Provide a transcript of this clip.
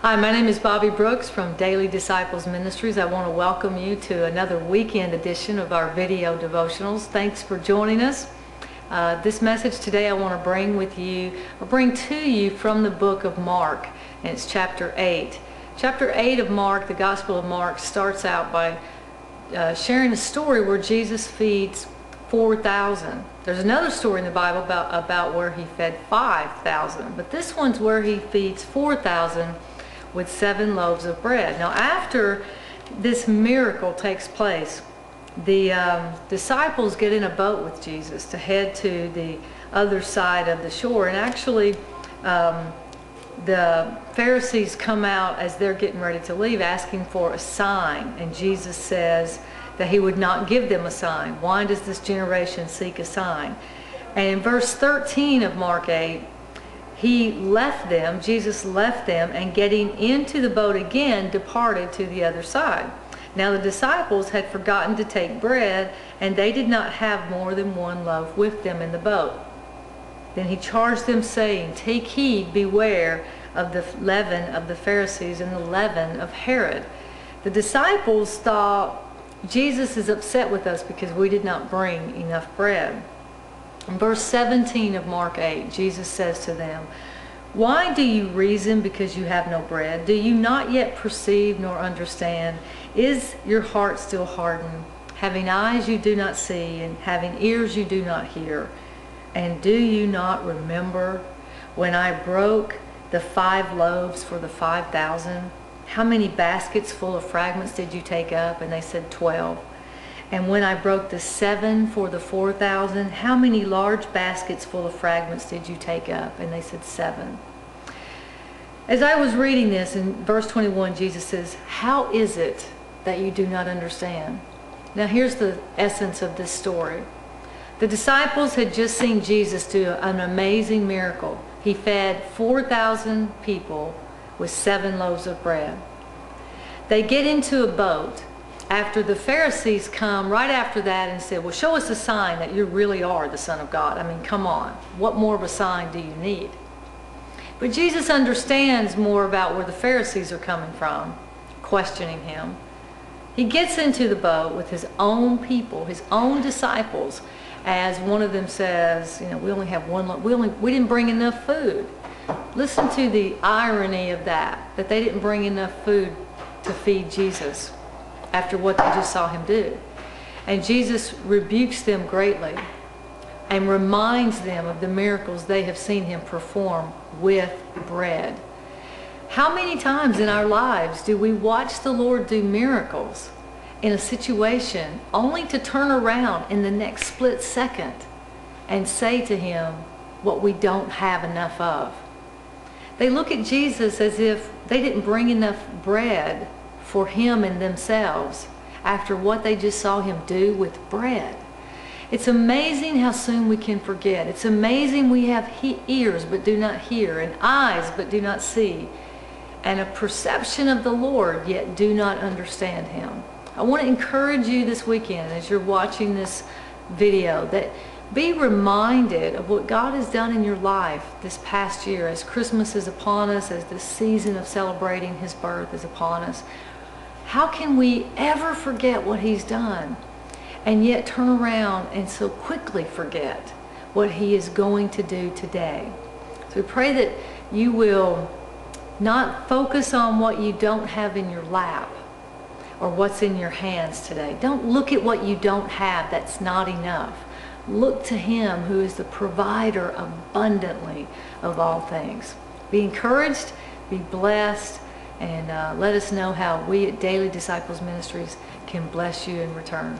Hi, my name is Bobby Brooks from Daily Disciples Ministries. I want to welcome you to another weekend edition of our video devotionals. Thanks for joining us. This message today I want to bring to you from the book of Mark, and it's chapter 8. Chapter 8 of Mark, the Gospel of Mark, starts out by sharing a story where Jesus feeds 4,000. There's another story in the Bible about where he fed 5,000, but this one's where he feeds 4,000 with 7 loaves of bread. Now, after this miracle takes place, the disciples get in a boat with Jesus to head to the other side of the shore, and actually the Pharisees come out as they're getting ready to leave asking for a sign, and Jesus says that he would not give them a sign. Why does this generation seek a sign? And in verse 13 of Mark 8, Jesus left them, and getting into the boat again, departed to the other side. Now the disciples had forgotten to take bread, and they did not have more than 1 loaf with them in the boat. Then he charged them, saying, "Take heed, beware of the leaven of the Pharisees and the leaven of Herod." The disciples thought, Jesus is upset with us because we did not bring enough bread. In verse 17 of Mark 8, Jesus says to them, "Why do you reason because you have no bread? Do you not yet perceive nor understand? Is your heart still hardened? Having eyes you do not see, and having ears you do not hear. And do you not remember when I broke the 5 loaves for the 5,000? How many baskets full of fragments did you take up?" And they said 12. "And when I broke the 7 for the 4,000, how many large baskets full of fragments did you take up?" And they said 7. As I was reading this, in verse 21, Jesus says, "How is it that you do not understand?" Now here's the essence of this story. The disciples had just seen Jesus do an amazing miracle. He fed 4,000 people with 7 loaves of bread. They get into a boat after the Pharisees come right after that and said, "Well, show us a sign that you really are the Son of God. I mean, come on. What more of a sign do you need?" But Jesus understands more about where the Pharisees are coming from, questioning him. He gets into the boat with his own people, his own disciples, as one of them says, "We only have 1 loaf. We didn't bring enough food." Listen to the irony of that they didn't bring enough food to feed Jesus after what they just saw him do. And Jesus rebukes them greatly and reminds them of the miracles they have seen him perform with bread. How many times in our lives do we watch the Lord do miracles in a situation only to turn around in the next split second and say to him what we don't have enough of? They look at Jesus as if they didn't bring enough bread for him and themselves after what they just saw him do with bread. It's amazing how soon we can forget. It's amazing we have ears but do not hear, and eyes but do not see, and a perception of the Lord yet do not understand him. I want to encourage you this weekend as you're watching this video that be reminded of what God has done in your life this past year, as Christmas is upon us, as this season of celebrating his birth is upon us. How can we ever forget what he's done and yet turn around and so quickly forget what he is going to do today? So we pray that you will not focus on what you don't have in your lap or what's in your hands today. Don't look at what you don't have. That's not enough. Look to him who is the provider abundantly of all things. Be encouraged, be blessed, and let us know how we at Daily Disciples Ministries can bless you in return.